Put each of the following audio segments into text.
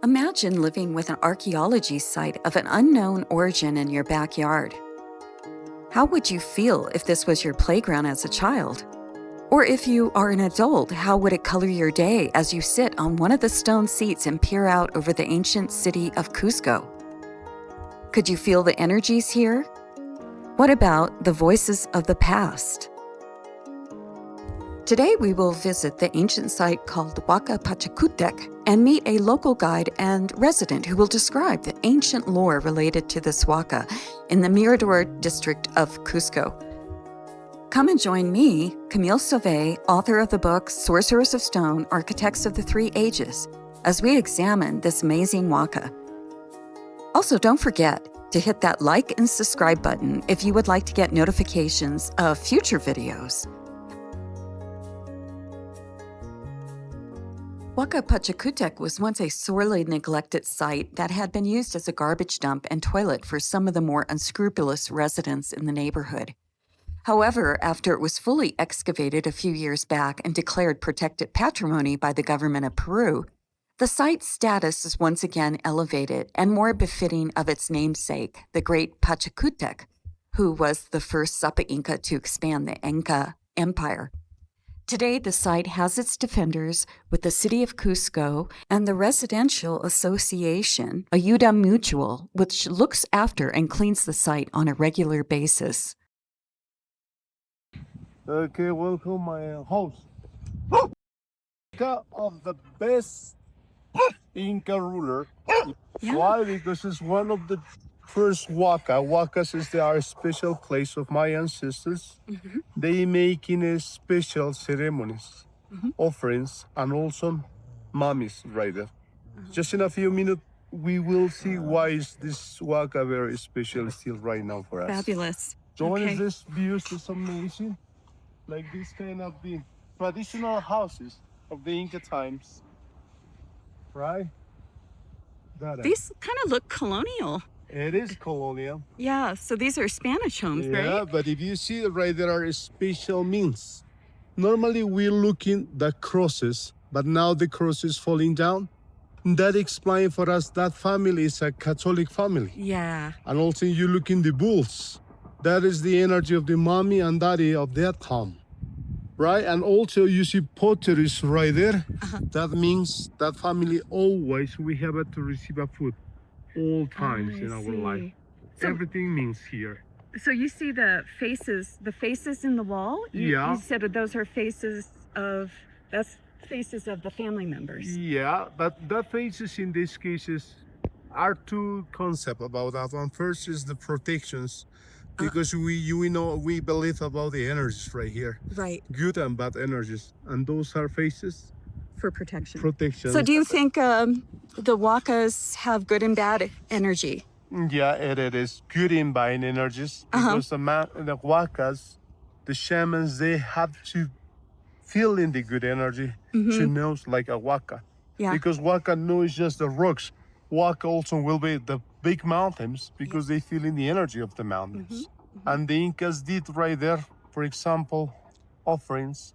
Imagine living with an archaeology site of an unknown origin in your backyard. How would you feel if this was your playground as a child? Or if you are an adult, how would it color your day as you sit on one of the stone seats and peer out over the ancient city of Cusco? Could you feel the energies here? What about the voices of the past? Today we will visit the ancient site called Huaca Pachacutec and meet a local guide and resident who will describe the ancient lore related to this huaca in the Mirador district of Cusco. Come and join me, Camille Sauve, author of the book Sorcerers of Stone, Architects of the Three Ages, as we examine this amazing huaca. Also, don't forget to hit that like and subscribe button if you would like to get notifications of future videos. Huaca Pachacutec was once a sorely neglected site that had been used as a garbage dump and toilet for some of the more unscrupulous residents in the neighborhood. However, after it was fully excavated a few years back and declared protected patrimony by the government of Peru, the site's status is once again elevated and more befitting of its namesake, the great Pachacutec, who was the first Inca to expand the Inca Empire. Today, the site has its defenders with the city of Cusco and the residential association, Ayuda Mutual, which looks after and cleans the site on a regular basis. Okay, welcome my house. Inca of the best Inca ruler. Yeah. Why? Because it's one of the first huaca. Huacas is our special place of my ancestors. Mm-hmm. They making a special ceremonies, offerings, and also mummies right there. Just in a few minutes, we will see why is this huaca very special still right now for us. Fabulous. Join Okay. us, this views is amazing. Like this kind of the traditional houses of the Inca times, right? These kind of look colonial. It is colonial. Yeah, so these are Spanish homes, Yeah, right? but if you see right there are special means. Normally we're looking the crosses, but now the cross is falling down. That explains for us that family is a Catholic family. Yeah. And also you look in the bulls. That is the energy of the mommy and daddy of that home. Right? And also you see potteries right there. That means that family always we have to receive a food all times in our life. So, Everything means here. so you see the faces in the wall? Yeah. You said that those are that's faces of the family members. Yeah, but the faces in these cases are two concepts about that one. First is the protections, because we believe about the energies right here, Right. good and bad energies, and those are faces For protection. protection. So do you think the huacas have good and bad energy? Yeah, it is good in buying energies because the huacas, the shamans, they have to feel in the good energy to know like a huaca. Yeah. Because huaca knows just the rocks. Huaca also will be the big mountains because they feel in the energy of the mountains. And the Incas did right there, for example, offerings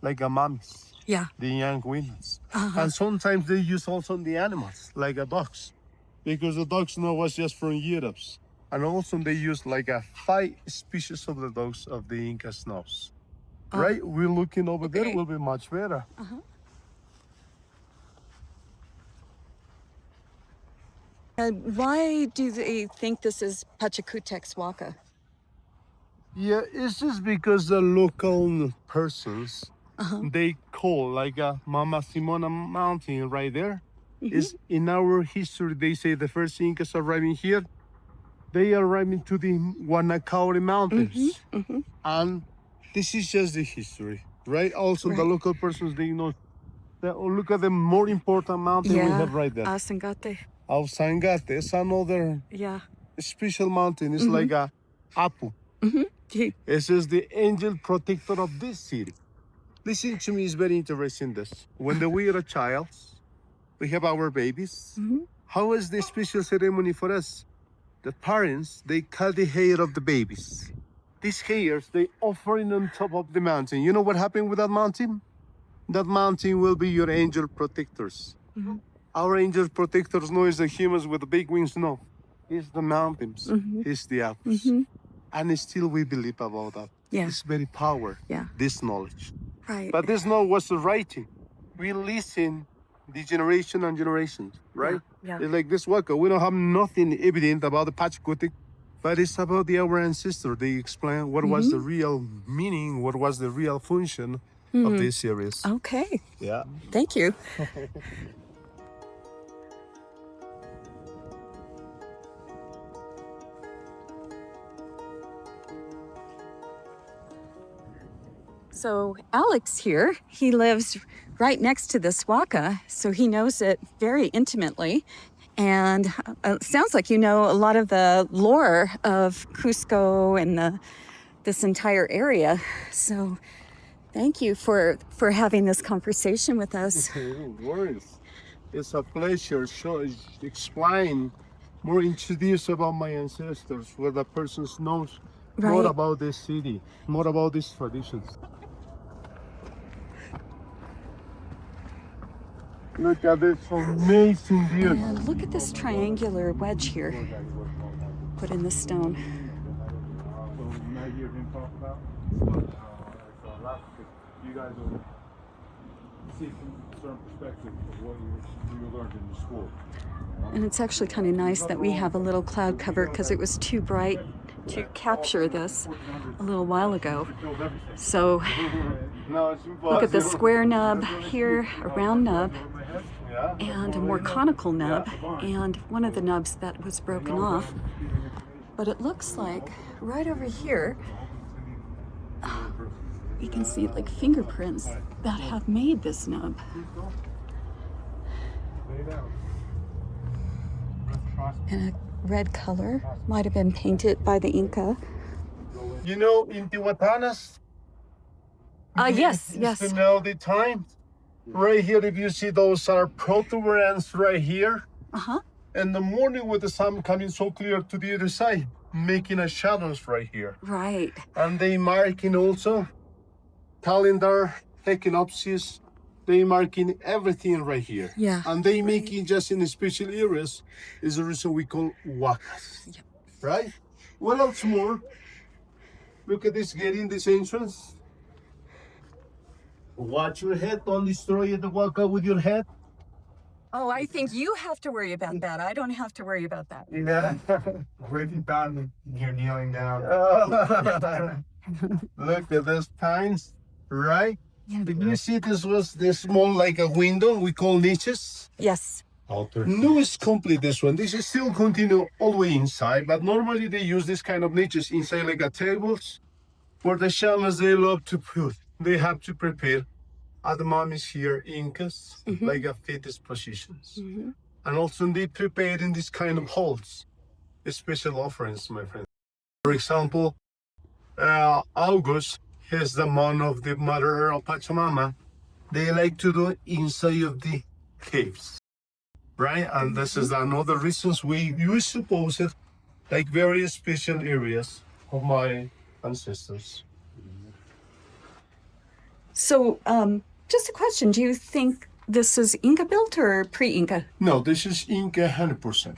like a mummies, Yeah. the young women. And sometimes they use also the animals, like a dogs, because the dogs know was just from Europe. And also they use like a 5 species of the dogs of the Incas knows. Right? We're looking over there, will be much better. And why do they think this is Pachacutec's huaca? Yeah, it's just because the local persons, they call like a Mama Simona mountain right there. Is in our history, they say the first Incas arriving here, they are arriving to the Guanacauri mountains. And this is just the history, right? Also, the local persons, they know that, look at the more important mountain we have right there. Sangate. Sangate is another Yeah. special mountain. It's like a Apus. This is the angel protector of this city. Listen to me, it's very interesting this. When we are a child, we have our babies. How is the special ceremony for us? The parents, they cut the hair of the babies. These hairs, they offering on top of the mountain. You know what happened with that mountain? That mountain will be your angel protectors. our angel protectors know is the humans with the big wings. No, it's the mountains. It's the Apus. And still we believe about that. Yeah. It's very power, Yeah. this knowledge. Right. But this knowledge was writing. We listen the generation and generations, right? Yeah. It's like this Huaca. We don't have nothing evident about the Pachacutec, but it's about our ancestor. They explain what was the real meaning, what was the real function of this series. Okay. Yeah. Thank you. So Alex here, he lives right next to this Huaca, so he knows it very intimately. And it sounds like you know a lot of the lore of Cusco and this entire area. So thank you for having this conversation with us. No worries. It's a pleasure to explain more, introduce about my ancestors, where the person knows more about this city, more about these traditions. Look at this amazing view. And look at this triangular wedge here, put in the stone. You guys will see from a certain perspective of what you learned in the school. And it's actually kind of nice that we have a little cloud cover because it was too bright to capture this a little while ago. So look at the square nub here, a round nub, and a more conical nub, and one of the nubs that was broken off. But it looks like right over here, you can see like fingerprints that have made this nub. And a red color might have been painted by the Inca. You know, in Tihuatanas? Yes. To know the time. Right here, if you see, those are protuberance right here. In the morning with the sun coming so clear to the other side, making a shadows right here. Right. And they marking also calendar, equinoxes, they marking everything right here. Yeah. And they making just in special areas is the reason we call huacas. Yep. Right? What else more? Look at this getting this entrance. Watch your head, don't destroy the huaca with your head. Oh, I think you have to worry about that. I don't have to worry about that. Yeah. Where have you found you're kneeling down? Look at those pines, right? Yeah. Did you see this small like a window we call niches? Yes. No, it's complete this one. This is still continue all the way inside, but normally they use this kind of niches inside like a tables where the shamans they love to put. They have to prepare at the mummies here, Incas, like a fetus positions. And also they prepare in this kind of halls, special offerings, my friend. For example, August is the month of the mother of Pachamama. They like to do inside of the caves, right? And this is another reasons we suppose it like very special areas of my ancestors. So, just a question. Do you think this is Inca built or pre-Inca? No, this is Inca 100%.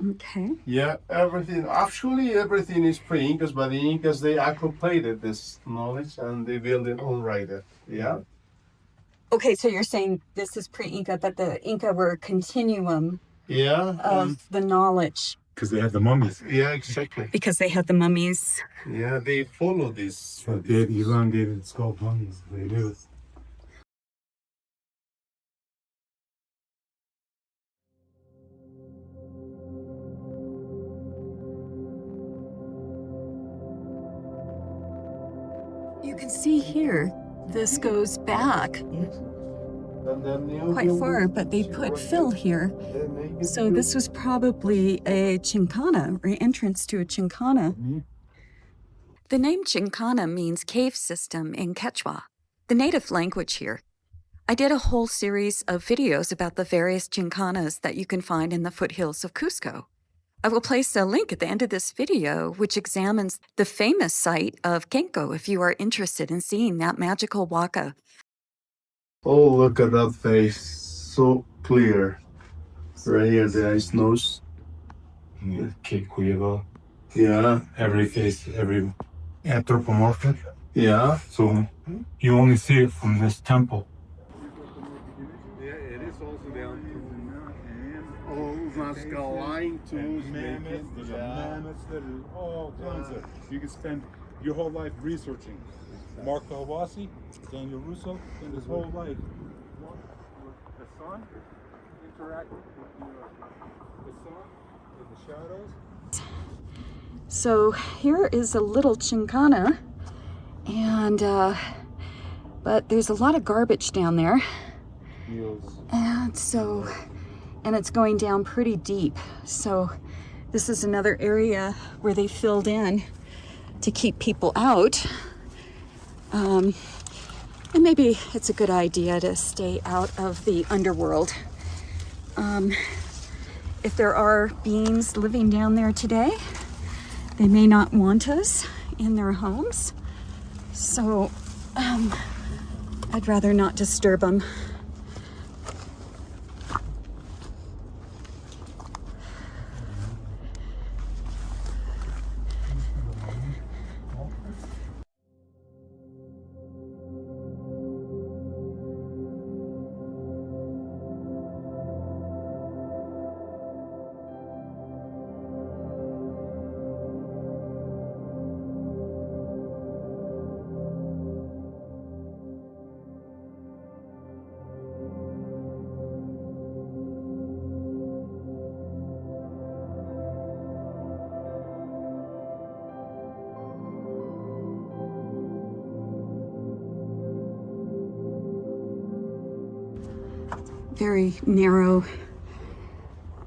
Okay. Yeah, everything is pre-Incas, but the Incas, they accumulated this knowledge and they built it all right there. Yeah. Okay, so you're saying this is pre-Inca, but the Inca were a continuum of the knowledge. Because they had the mummies. Yeah, exactly. Because they had the mummies. Yeah, they follow this. So they had elongated skull mummies. They do. You can see here, this goes back quite far, but they put fill here. So this was probably a chinkana, or entrance to a chinkana. The name chinkana means cave system in Quechua, the native language here. I did a whole series of videos about the various chinkanas that you can find in the foothills of Cusco. I will place a link at the end of this video which examines the famous site of Kenko if you are interested in seeing that magical huaca. Oh, look at that face. so clear. Right here, the ice nose. Cape Cueva. Yeah. Every face, every anthropomorphic. Yeah. So you only see it from this temple. Yeah, it is also down to Nazca line too. Mammoths, there's a mammoths, there's all kinds of. You can spend your whole life researching. Mark Hawassi, Daniel Russo, and his whole life. The sun interacting with the sun, with the shadows. So here is a little chinkana, and but there's a lot of garbage down there, and it's going down pretty deep. So this is another area where they filled in to keep people out. And maybe it's a good idea to stay out of the underworld. If there are beings living down there today, they may not want us in their homes. So I'd rather not disturb them. Very narrow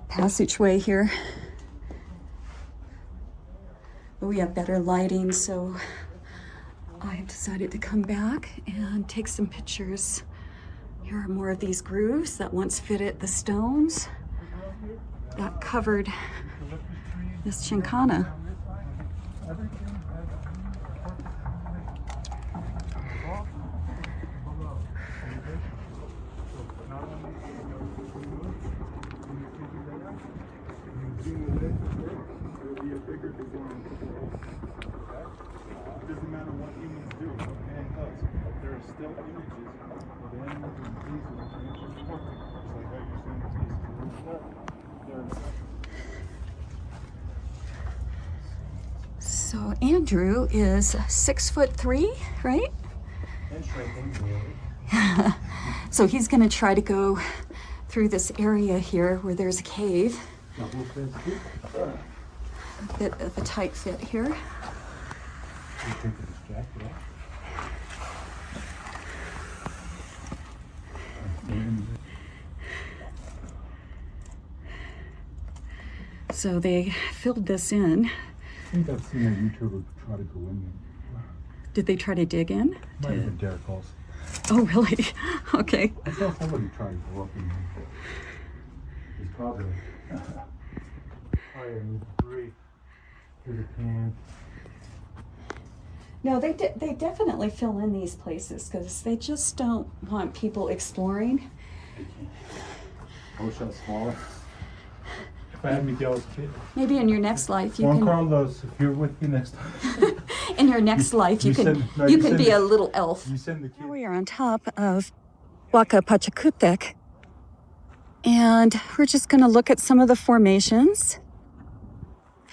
passageway here. But we have better lighting, so I decided to come back and take some pictures. Here are more of these grooves that once fitted the stones that covered this chinkana. Doesn't matter what humans do, what man does, there are still images of animals and diseases and anthropomorphic, just like how you're saying the pieces of So Andrew is 6'3", right? and shrinking. So he's gonna try to go through this area here where there's a cave. A bit of a tight fit here. So they filled this in. I think I've seen a YouTuber try to go in there. Did they try to dig in? Might have been Derek Halls. Oh, really? Okay. I saw somebody try to go up in there. He's probably need to breathe through the can. No, they definitely fill in these places because they just don't want people exploring. I wish I was smaller. If I had Miguel's kid. Maybe in your next life you Juan can. Carlos, if you're with me next time. In your next life you can be a little elf. You send the kid. Here we are on top of Huaca Pachacutec, and we're just going to look at some of the formations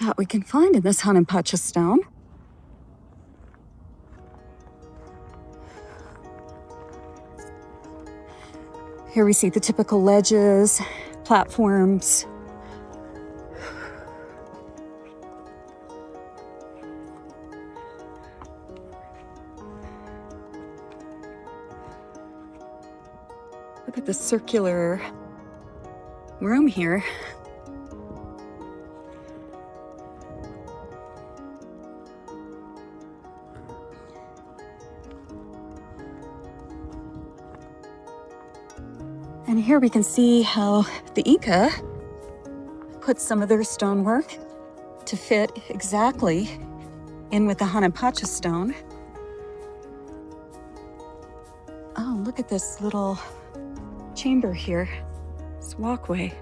that we can find in this Hanan Pacha stone. Here we see the typical ledges, platforms. Look at the circular room here. And here we can see how the Inca put some of their stonework to fit exactly in with the Hanan Pacha stone. Oh, look at this little chamber here. This walkway.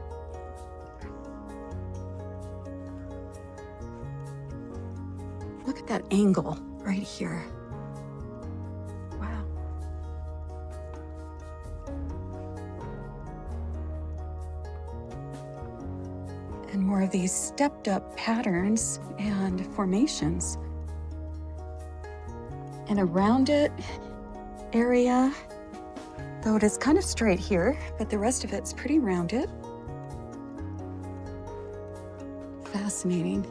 Look at that angle right here. Wow. And more of these stepped up patterns and formations. And a rounded area, though it is kind of straight here, but the rest of it's pretty rounded. Fascinating.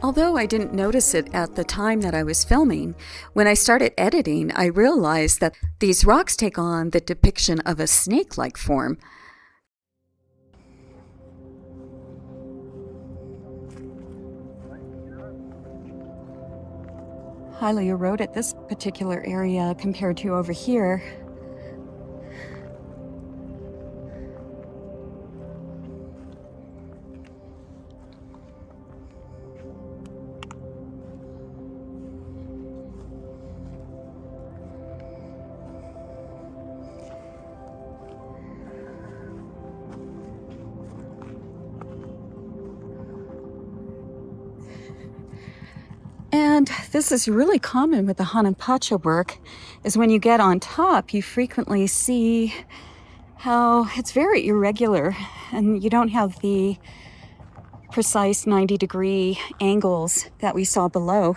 Although I didn't notice it at the time that I was filming, when I started editing, I realized that these rocks take on the depiction of a snake-like form. Highly eroded this particular area compared to over here. And this is really common with the Hanan Pacha work, is when you get on top, you frequently see how it's very irregular and you don't have the precise 90-degree angles that we saw below.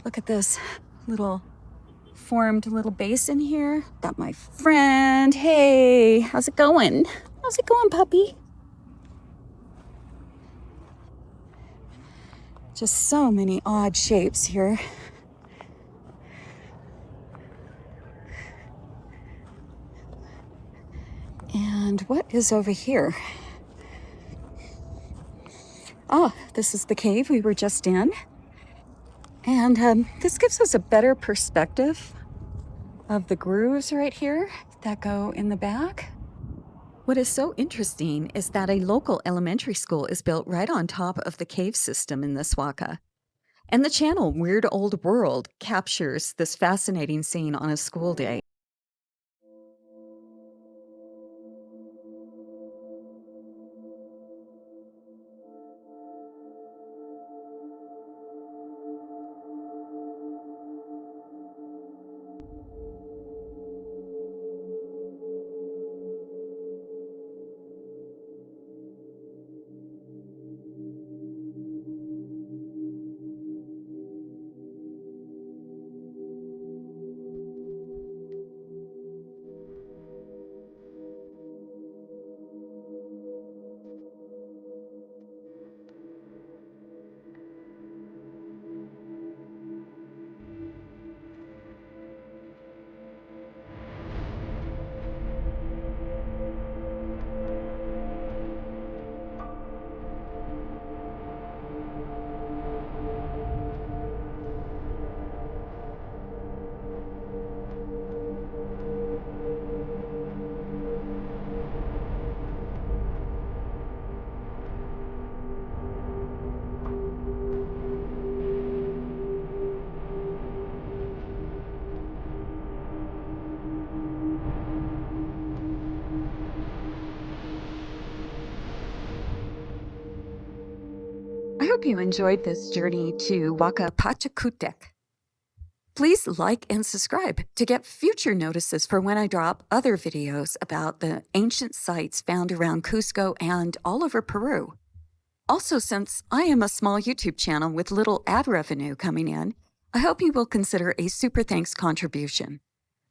Look at this little formed little basin here. Got my friend. Hey, how's it going? How's it going, puppy? Just so many odd shapes here. And what is over here? Oh, this is the cave we were just in. And this gives us a better perspective of the grooves right here that go in the back. What is so interesting is that a local elementary school is built right on top of the cave system in this Huaca. And the channel Weird Old World captures this fascinating scene on a school day. I hope you enjoyed this journey to Huaca Pachacutec. Please like and subscribe to get future notices for when I drop other videos about the ancient sites found around Cusco and all over Peru. Also, since I am a small YouTube channel with little ad revenue coming in, I hope you will consider a super thanks contribution.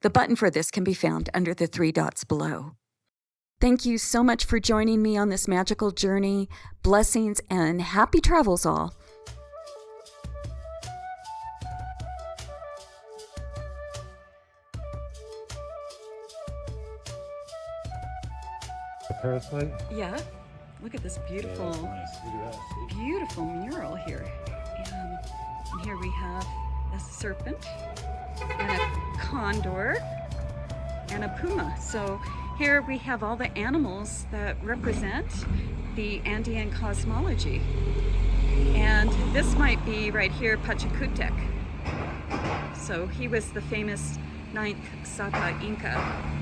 The button for this can be found under the 3 dots below. Thank you so much for joining me on this magical journey. Blessings and happy travels all. A parasite? Yeah, look at this beautiful, beautiful mural here. And here we have a serpent and a condor and a puma. So here we have all the animals that represent the Andean cosmology. And this might be right here, Pachacutec. So he was the famous ninth Saka Inca.